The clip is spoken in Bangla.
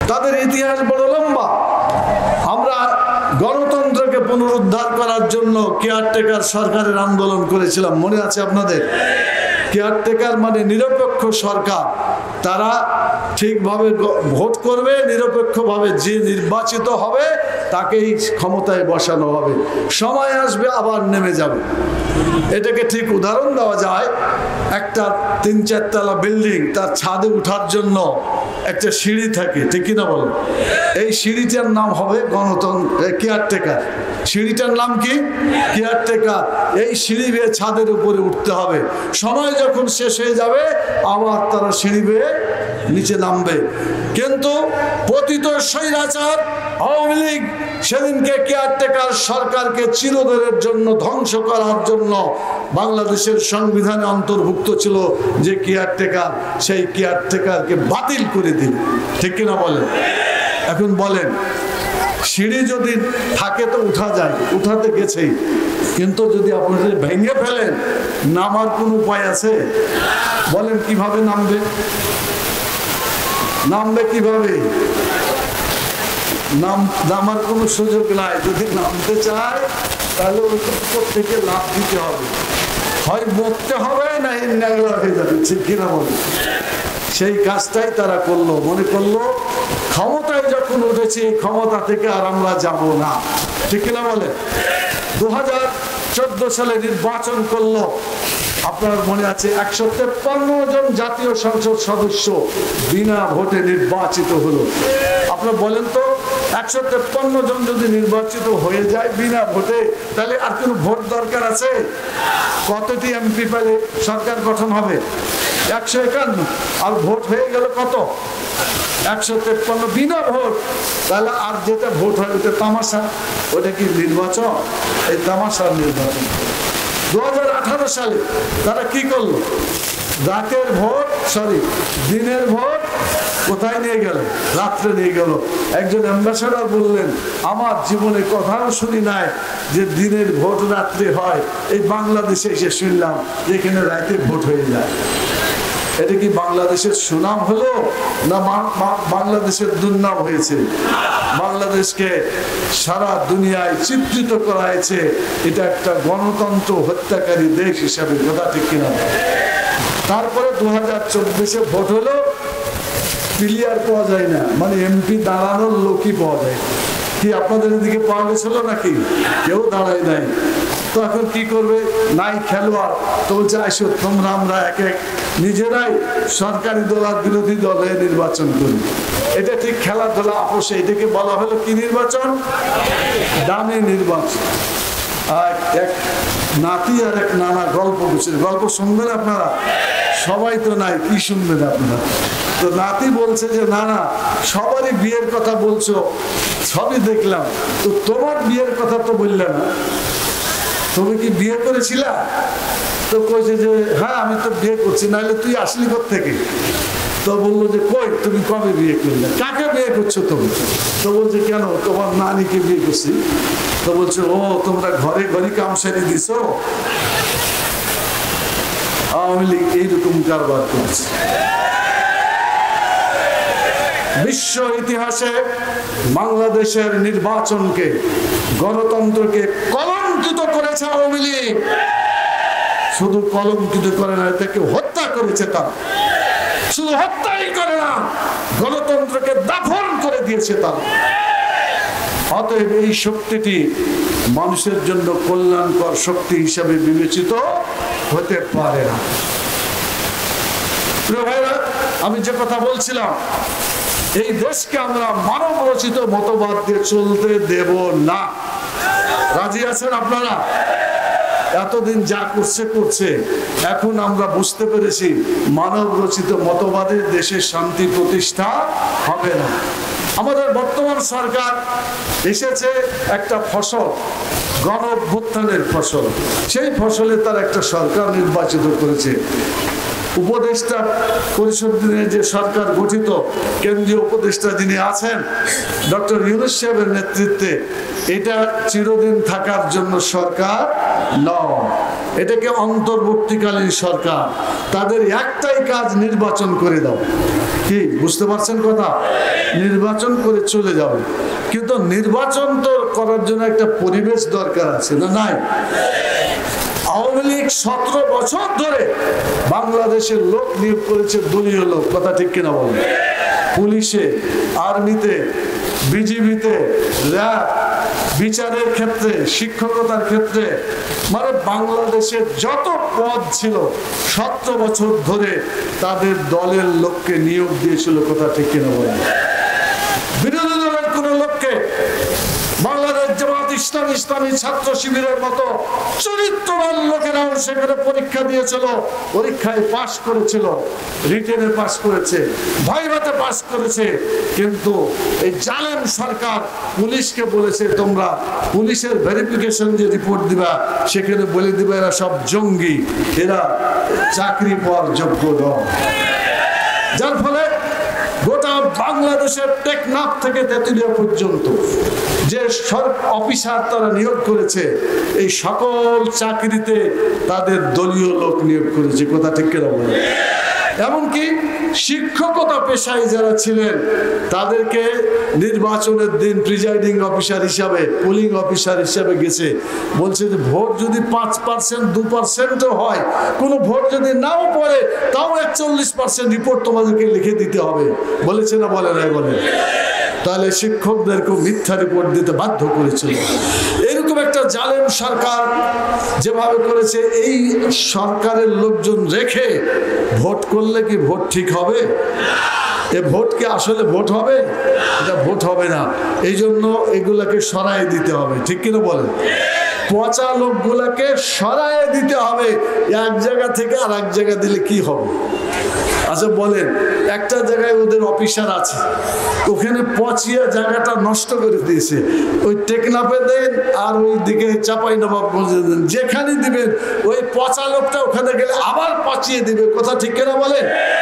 তাদের ইতিহাস বড় লম্বা। আমরা গণতন্ত্রকে পুনরুদ্ধার করার জন্য কেয়ারটেকার সরকারের আন্দোলন করেছিলাম, মনে আছে আপনাদের? কেয়ারটেকার মানে নিরপেক্ষ সরকার, তারা ঠিকভাবে ভোট করবে, নিরপেক্ষভাবে যে নির্বাচিত হবে তাকেই ক্ষমতায় বসানো হবে, সময় আসবে আবার নেমে যাবে। এটাকে ঠিক উদাহরণ দেওয়া যায়, একটা 3-4 তলা বিল্ডিং, তার ছাদে ওঠার জন্য একটা সিঁড়ি থাকে, ঠিক কিনা বলো? এই সিঁড়িটার নাম হবে গণতন্ত্র, কেয়ারটেকার। সিঁড়িটার নাম কি? কেয়ারটেকার। এই সিঁড়ি বেয়ে ছাদের উপরে উঠতে হবে, সময় যখন শেষ হয়ে যাবে আবার তারা সিঁড়ি বেয়ে নিচে নামবে। কিন্তু পতিত স্বৈরাচার আওয়ামী লীগ সেদিনকে কেয়ারটেকার সরকারকে চিরদিনের জন্য ধ্বংস করার জন্য, বাংলাদেশের সংবিধানে অন্তর্ভুক্ত ছিল যে কেয়ারটেকার, সেই কেয়ারটেকারকে বাতিল করে দিল, ঠিক কিনা বলেন? এখন বলেন, সিঁড়ি যদি থাকে তো উঠা যায়, উঠাতে গেছেই, কিন্তু যদি আপনি ভেঙে ফেলেন নামার কোন উপায় আছে? বলেন কিভাবে নামবে? নামবে কিভাবে? নামার কোনো সুযোগ নাই। যদি নামতে চায় তাহলে ওই উপর থেকে লাফ দিতে হবে, হয় মরতে হবে না ন্যাংলা হয়ে যাবে, ঠিক কিনা বলে? সেই কাজটাই তারা করলো, মনে করলো ক্ষমতায় যখন উঠেছি ক্ষমতা থেকে আর আমরা যাব না, ঠিক কিনা বলে? 2014 সালে নির্বাচন করলো, আপনার মনে আছে 153 জন জাতীয় সংসদ সদস্য বিনা ভোটে নির্বাচিত হলো। আপনারা বলেন তো, 153 জন যদি নির্বাচিত হয়ে যায় বিনা ভোটে, তাহলে আর কোনো ভোট দরকার আছে? কতটি এমপি পেলে সরকার গঠন হবে? 151। আর ভোট হয়ে গেল কত? 153 বিনা ভোট। তাহলে আর যেটা ভোট হয় ওটা তামাশা, ওটা কি নির্বাচন? এই তামাশার নির্বাচন। 2018 সালে তারা কি করলো? রাতের ভোট, দিনের ভোট কোথায় নিয়ে গেল? রাত্রে নিয়ে গেল। একজন অ্যাম্বাসেডর বললেন, আমার জীবনে কথাও শুনি নাই যে দিনের ভোট রাত্রে হয়, এই বাংলাদেশে এসে শুনলাম যেখানে রাতে ভোট হয়ে যায়। এটা কি বাংলাদেশের সুনাম হলো না বাংলাদেশের দুর্নাম হয়েছে? বাংলাদেশকে সারা দুনিয়ায় চিত্রিত করা হয়েছে এটা একটা গণতন্ত্র হত্যাকারী দেশ হিসাবে, কথা ঠিক কিনা? তারপরে 2024 ভোট হলো, প্লেয়ার পাওয়া যায় না, মানে এমপি দাঁড়ানোর লোকই পাওয়া যায়। কি আপনাদের এদিকে পাওয়া গেছিল নাকি? কেউ দাঁড়ায় নাই। তো এখন কি করবে? নাই খেলোয়াড়, তো বলছে আসো তোমরা আমরা এক এক নিজেরাই সরকারি দল আর বিরোধী দল হয়ে নির্বাচন করি। এটা ঠিক খেলাধুলা আপোষে, এটাকে বলা হলো কি নির্বাচন? ডামি নির্বাচন। এক নাতি আর এক নানা গল্প করছেন, গল্প শুনবেন আপনারা? সবাই তো নাই, কি শুনবেন আপনারা? তো নাতি বলছে যে না না, সবারই বিয়ের কথা বলছো, সবই দেখলাম, তো তোমার বিয়ের কথা তো বললে না, তুমি কি বিয়ে করেছিলা? তো কইছে যে হ্যাঁ আমি তো বিয়ে করছি, নাহলে তুই আসলি কোত্থেকে? তো বললো যে কই তুমি কবে বিয়ে করলে? কাকে বিয়ে করছো তুমি? তো বলছে কেন, তোমার নানিকে বিয়ে করছি। তো বলছে ও তোমরা ঘরে ঘরে কামসারি দিছো? আওয়ামী লীগ এইরকম কারবার করছে। বিশ্ব ইতিহাসে বাংলাদেশের নির্বাচনকে, গণতন্ত্রকে কলঙ্কিত করেছে আওয়ামী লীগ। শুধু কলঙ্কিত করে না, এটাকে হত্যা করেছে। তারা শুধু হত্যাই করে না, গণতন্ত্রকে দাফন করে দিয়েছে তারা। অতএব এই শক্তিটি মানুষের জন্য কল্যাণকর শক্তি হিসাবে বিবেচিত হতে পারে না। প্রিয় ভাইরা, আমি যে কথা বলছিলাম, এই দেশকে আমরা মানব রচিত মতবাদ দিয়ে চলতে দেব না। রাজি আছেন আপনারা? এতদিন যা করছে, এখন আমরা বুঝতে পেরেছি মানব রচিত মতবাদে দেশের শান্তি প্রতিষ্ঠা হবে না। আমাদের বর্তমান সরকার এসেছে একটা ফসল, গণ অভ্যুত্থানের ফসল। সেই ফসলে তার একটা সরকার নির্বাচিত করেছে। উপদেষ্টা পরিষদ যে সরকার গঠিত, কেন্দ্রীয় উপদেষ্টা যিনি আছেন ডক্টর ইউনূস সাহেবের নেতৃত্বে, এটা চিরদিন থাকার জন্য সরকার নয়। এটাকে অন্তর্বর্তীকালীন সরকার, তাদের একটাই কাজ নির্বাচন করে দাও। কি বুঝতে পারছেন কথা? নির্বাচন করে চলে যাবে। কিন্তু নির্বাচন তো করার জন্য একটা পরিবেশ দরকার আছে না? নাই। আওয়ামী লীগ 17 বছর ধরে বাংলাদেশের লোক নিয়োগ করেছে, দলীয় লোক, কথা ঠিক কিনা বলেন? পুলিশে, আর্মিতে, বিজিবিতে, র্যাব, বিচারের ক্ষেত্রে, শিক্ষকতার ক্ষেত্রে, মানে বাংলাদেশের যত পদ ছিল 17 বছর ধরে তাদের দলের লোককে নিয়োগ দিয়েছিল, কথা ঠিক কিনা বলেন? বিরোধী দলের কোন লোককে বাংলাদেশ জামাত ইসলামী, ইসলামী ছাত্র শিবিরের মতো চরিত্রবান লোকেরাও সেখানে পরীক্ষা দিয়েছিল, পরীক্ষায় পাশ করেছিল, রিটেনে পাশ করেছে, ভাইভাতে পাশ করেছে। কিন্তু এই জালেম সরকার পুলিশকে বলেছে, তোমরা পুলিশের ভেরিফিকেশন যে রিপোর্ট দিবা সেখানে বলে দিবে এরা সব জঙ্গি, এরা চাকরি পাওয়ার যোগ্য নয়। যার ফলে গোটা বাংলাদেশের টেকনাফ থেকে তেঁতুলিয়া পর্যন্ত যে অফিসার তারা নিয়োগ করেছে, এই সকল চাকরিতে তাদের দলীয় লোক নিয়োগ করেছে, কথা ঠিক কিনা বলেন? এমনকি শিক্ষকতা পেশায় যারা ছিলেন তাদেরকে নির্বাচনের দিন প্রিজাইডিং অফিসার হিসাবে, পুলিং অফিসার হিসাবে গেছে, বলছে যে ভোট যদি 5%, 2% হয়, কোনো ভোট যদি নাও পড়ে তাও 41% রিপোর্ট তোমাদেরকে লিখে দিতে হবে, বলেছে না বলে নাই? বলে। তাহলে শিক্ষকদেরকে মিথ্যা রিপোর্ট দিতে বাধ্য করেছিল। এরকম একটা জালেম সরকার যেভাবে করেছে, এই সরকারের লোকজন রেখে ভোট করলে কি ভোট ঠিক হবে? এ ভোট কি আসলে ভোট হবে? এটা ভোট হবে না। এই জন্য এগুলাকে সরাই দিতে হবে, ঠিক কিনা বলেন? পচা লোকগুলাকে সরাই দিতে হবে। এক জায়গা থেকে আর এক জায়গা দিলে কি হবে? আচ্ছা বলেন, একটা জায়গায় ওদের অফিসার আছে, ওখানে পচিয়া জায়গাটা নষ্ট করে দিয়েছে, ওই টেকনাফে দেন আর ওই দিকে চাঁপাইনবাবগঞ্জে দেন, যেখানে দিবেন ওই পচা লোকটা ওখানে গেলে আবার পচিয়ে দিবে, কথা ঠিক কিনা বলেন?